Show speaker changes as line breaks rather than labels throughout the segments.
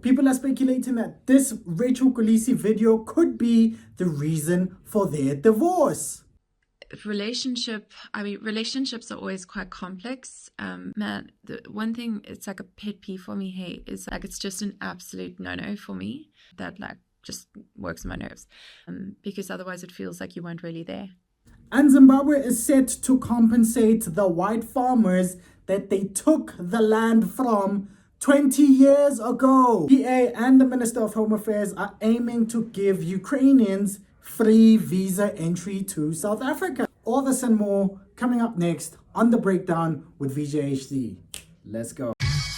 People are speculating that this Rachel Kolisi video could be the reason for their divorce.
Relationships are always quite complex. Man, the one thing, it's like a pet peeve for me, hey, is like it's just an absolute no-no for me that like just works my nerves, because otherwise it feels like you weren't really there.
And Zimbabwe is set to compensate the white farmers that they took the land from 20 years ago. PA and the Minister of Home Affairs are aiming to give Ukrainians free visa entry to South Africa. All this and more coming up next on The Breakdown with veejayhd. Let's go.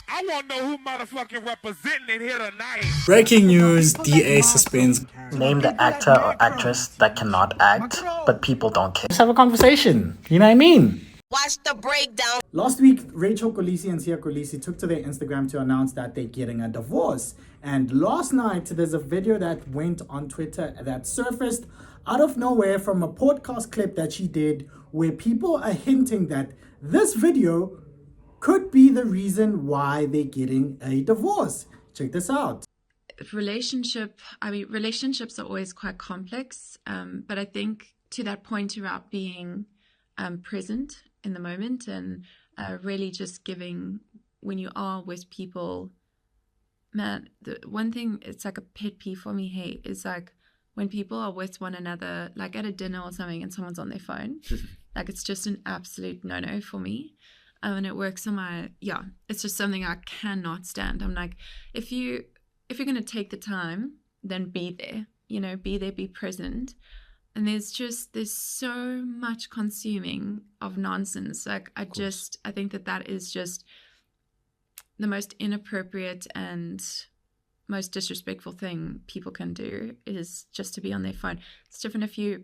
I want to know who motherfucking representing it here tonight.
Breaking news, DA suspends.
Name the actor or actress that cannot act, but people don't care.
Let's have a conversation. You know what I mean?
Watch The Breakdown.
Last week, Rachel Kolisi and Sia Kolisi took to their Instagram to announce that they're getting a divorce. And last night, there's a video that went on Twitter that surfaced out of nowhere from a podcast clip that she did, where people are hinting that this video could be the reason why they're getting a divorce. Check this out.
Relationships are always quite complex, but I think to that point about being present in the moment and really just giving when you are with people. Man, the one thing, it's like a pet peeve for me, hey, is like when people are with one another, like at a dinner or something, and someone's on their phone. Like it's just an absolute no-no for me. And it works on it's just something I cannot stand. I'm like, if you're going to take the time, then be there, be there, be present. And there's so much consuming of nonsense. Like I think that is just the most inappropriate and most disrespectful thing people can do is just to be on their phone. It's different if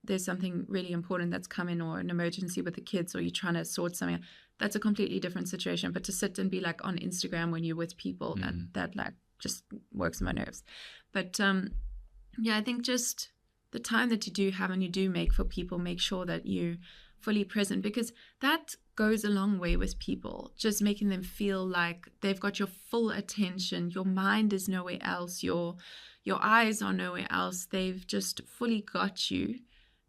there's something really important that's coming or an emergency with the kids or you're trying to sort something out. That's a completely different situation. But to sit and be like on Instagram when you're with people, that like just works my nerves. But I think just the time that you do have and you do make for people, make sure that you're fully present, because that goes a long way with people, just making them feel like they've got your full attention. Your mind is nowhere else. Your eyes are nowhere else. They've just fully got you.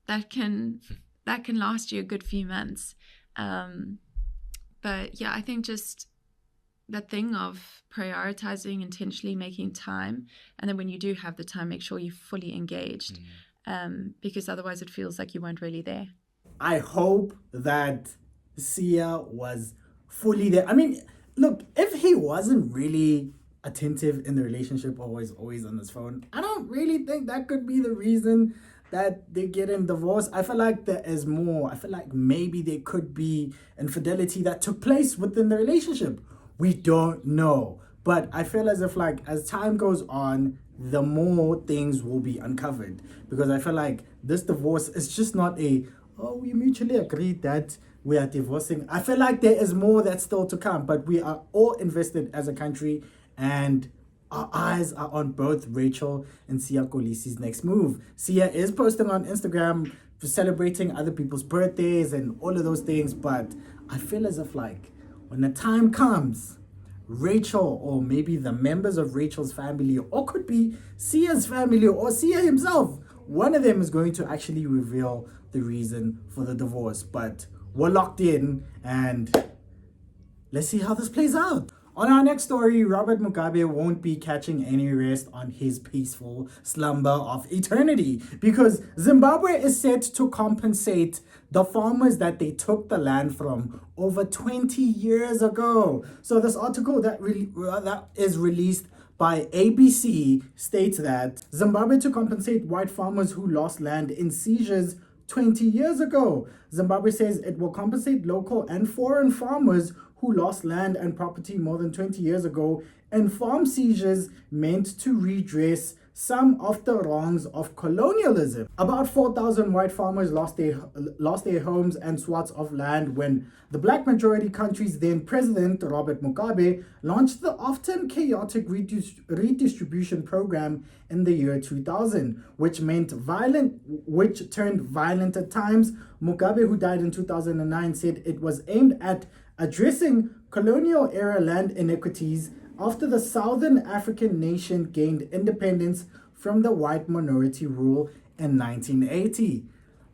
That can last you a good few months. But yeah, I think just that thing of prioritizing, intentionally making time, and then when you do have the time, make sure you're fully engaged, because otherwise it feels like you weren't really there.
I hope that Sia was fully there. I mean, look, if he wasn't really attentive in the relationship, always on his phone, I don't really think that could be the reason that they're getting divorced. I feel like there is more. I feel like maybe there could be infidelity that took place within the relationship. We don't know. But I feel as if like as time goes on, the more things will be uncovered. Because I feel like this divorce is just not we mutually agreed that we are divorcing. I feel like there is more that's still to come, but we are all invested as a country and our eyes are on both Rachel and Sia Kolisi's next move. Sia is posting on Instagram for celebrating other people's birthdays and all of those things, but I feel as if like when the time comes, Rachel or maybe the members of Rachel's family, or could be Sia's family or Sia himself, one of them is going to actually reveal the reason for the divorce. But we're locked in and let's see how this plays out. On our next story, Robert Mugabe won't be catching any rest on his peaceful slumber of eternity because Zimbabwe is set to compensate the farmers that they took the land from over 20 years ago. So this article that is released by ABC states that Zimbabwe to compensate white farmers who lost land in seizures 20 years ago. Zimbabwe says it will compensate local and foreign farmers who lost land and property more than 20 years ago in farm seizures meant to redress some of the wrongs of colonialism. About 4,000 white farmers lost their homes and swaths of land when the black majority country's then president, Robert Mugabe, launched the often chaotic redistribution program in the year 2000, which turned violent at times. Mugabe, who died in 2009, said it was aimed at addressing colonial era land inequities after the Southern African nation gained independence from the white minority rule in 1980.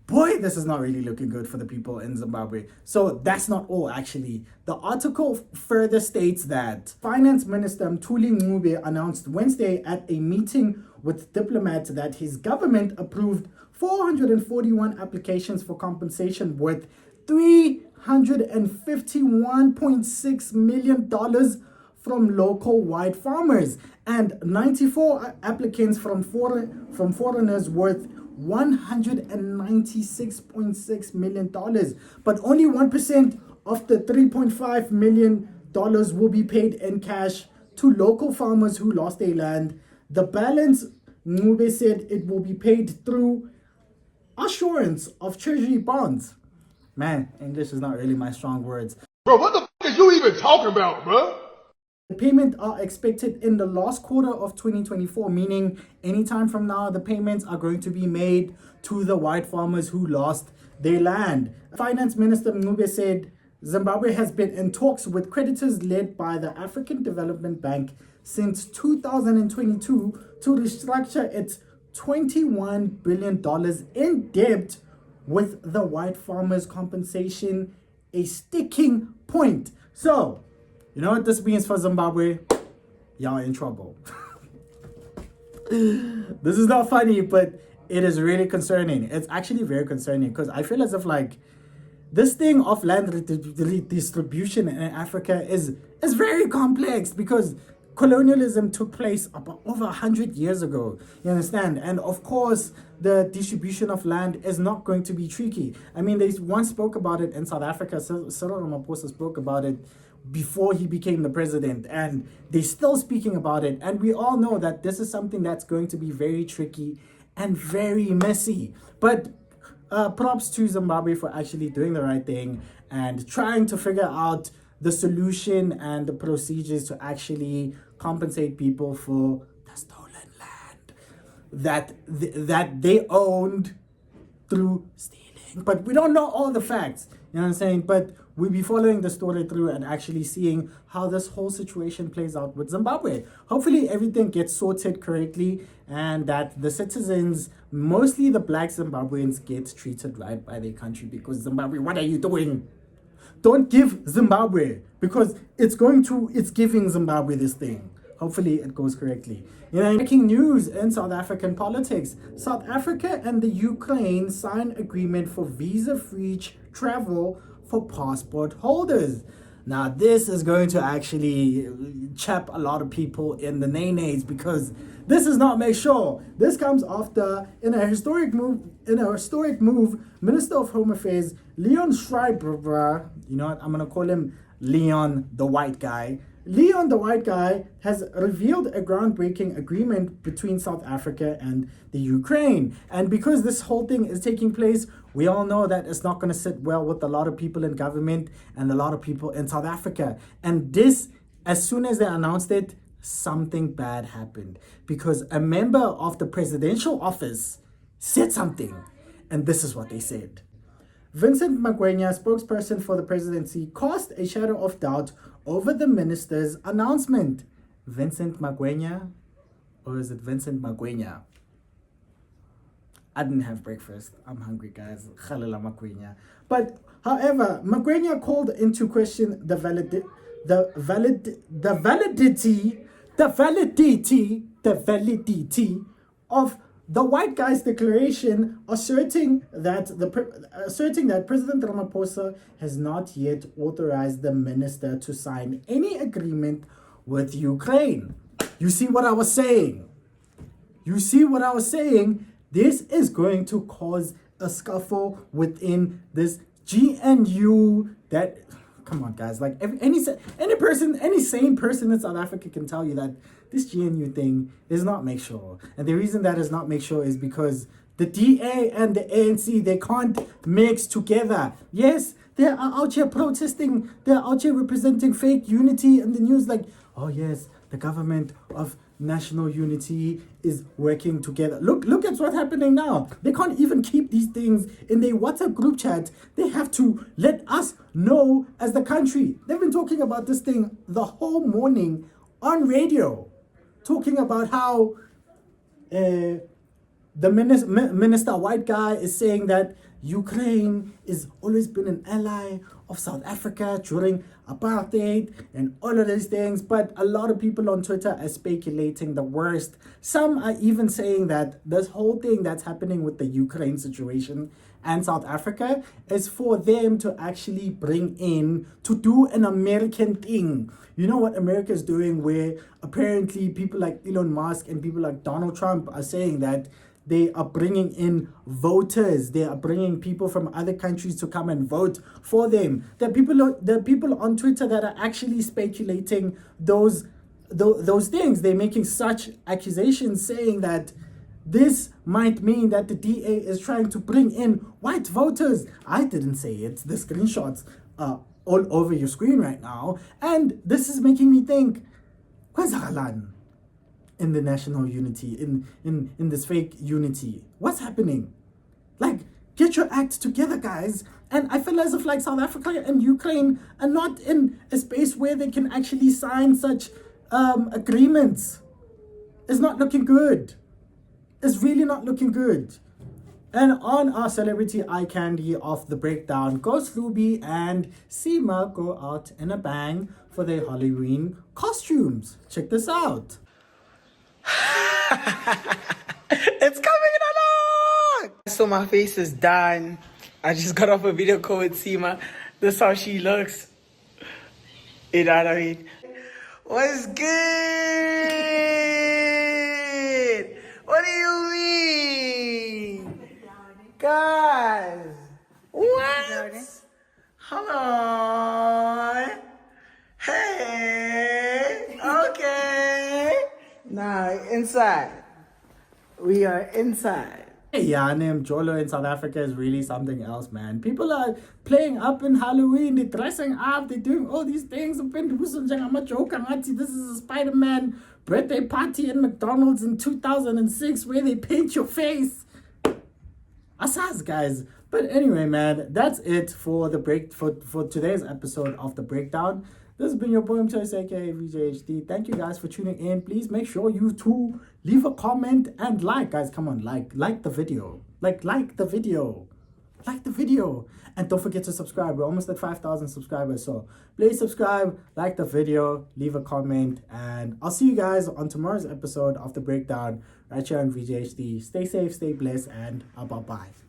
Boy, this is not really looking good for the people in Zimbabwe. So that's not all, actually. The article further states that Finance Minister Mthuli Ncube announced Wednesday at a meeting with diplomats that his government approved 441 applications for compensation worth $351.6 million from local white farmers and 94 applicants from foreigners worth $196.6 million. But only 1% of the $3.5 million will be paid in cash to local farmers who lost their land. The balance, Ncube said, it will be paid through assurance of treasury bonds. Man, English is not really my strong words.
Bro, what the fuck are you even talking about, bro?
The payments are expected in the last quarter of 2024, meaning anytime from now, the payments are going to be made to the white farmers who lost their land. Finance Minister Ncube said Zimbabwe has been in talks with creditors led by the African Development Bank since 2022 to restructure its $21 billion in debt, with the white farmers' compensation a sticking point. So, you know what this means for Zimbabwe? Y'all in trouble. This is not funny, but it is really concerning. It's actually very concerning because I feel as if like this thing of land redistribution in Africa is very complex because colonialism took place about over 100 years ago. You understand? And of course, the distribution of land is not going to be tricky. I mean, they once spoke about it in South Africa. Cyril Ramaphosa spoke about it before he became the president, and they're still speaking about it. And we all know that this is something that's going to be very tricky and very messy. But props to Zimbabwe for actually doing the right thing and trying to figure out the solution and the procedures to actually compensate people for the stolen land that they owned through stealing. But we don't know all the facts, you know what I'm saying? But we'll be following the story through and actually seeing how this whole situation plays out with Zimbabwe. Hopefully everything gets sorted correctly and that the citizens, mostly the black Zimbabweans, get treated right by their country, because Zimbabwe, what are you doing? Don't give Zimbabwe, because it's giving Zimbabwe this thing. Hopefully it goes correctly. You know, breaking news in South African politics. South Africa and the Ukraine sign agreement for visa-free travel for passport holders. Now, this is going to actually chap a lot of people in the nays, because this does not make sure. This comes after, in a historic move, Minister of Home Affairs Leon Schreiber, you know what, I'm gonna call him Leon the White Guy. Leon the White Guy has revealed a groundbreaking agreement between South Africa and the Ukraine. And because this whole thing is taking place, we all know that it's not going to sit well with a lot of people in government and a lot of people in South Africa. And this, as soon as they announced it, something bad happened, because a member of the presidential office said something. And this is what they said. Vincent Magwenya, spokesperson for the presidency, cast a shadow of doubt over the minister's announcement. Vincent Magwenya? Or is it Vincent Magwenya? I didn't have breakfast. I'm hungry, guys. Khalila Magwenya. But, however, Magwenya called into question the validity of the white guy's declaration, asserting that President Ramaphosa has not yet authorized the minister to sign any agreement with Ukraine. You see what I was saying? This is going to cause a scuffle within this GNU that, come on guys, like any sane person in South Africa can tell you that this GNU thing is not make sure. And the reason that is not make sure is because the DA and the ANC, they can't mix together. Yes, they are out here protesting. They're out here representing fake unity in the news, like, oh yes, the government of national unity is working together. Look at what's happening now. They can't even keep these things in their WhatsApp group chat. They have to let us know as the country. They've been talking about this thing the whole morning on radio talking about how the minister, white guy, is saying that Ukraine has always been an ally of South Africa during apartheid and all of these things. But a lot of people on Twitter are speculating the worst. Some are even saying that this whole thing that's happening with the Ukraine situation and South Africa is for them to actually bring in, to do an American thing. You know what America is doing, where apparently people like Elon Musk and people like Donald Trump are saying that they are bringing in voters. They are bringing people from other countries to come and vote for them. There are people on Twitter that are actually speculating those things. They're making such accusations, saying that this might mean that the DA is trying to bring in white voters. I didn't say it. The screenshots are all over your screen right now. And this is making me think, kwenzakalan in the national unity, in this fake unity? What's happening? Like, get your act together, guys. And I feel as if like South Africa and Ukraine are not in a space where they can actually sign such agreements. It's not looking good. It's really not looking good. And on our celebrity eye candy of the breakdown, Ghost Ruby and Seema go out in a bang for their Halloween costumes. Check this out.
It's coming along! So my face is done. I just got off a video call with Seema. This is how she looks. You know what I mean? What's good? What do you mean? Guys! What? Hold on. Hey! Okay! Nah, inside. We are inside.
Hey, yeah, name Jolo in South Africa is really something else, man. People are playing up in Halloween, they're dressing up, they're doing all these things. This is a Spider-Man birthday party in McDonald's in 2006 where they paint your face. Asas, guys. But anyway, man, that's it for the for today's episode of The Breakdown. This has been your poem choice, aka veejayhd. Thank you guys for tuning in. Please make sure you too leave a comment and like. Guys, come on, like the video. Like the video. Like the video. And don't forget to subscribe. We're almost at 5,000 subscribers. So please subscribe, like the video, leave a comment. And I'll see you guys on tomorrow's episode of The Breakdown right here on veejayhd. Stay safe, stay blessed, and bye-bye.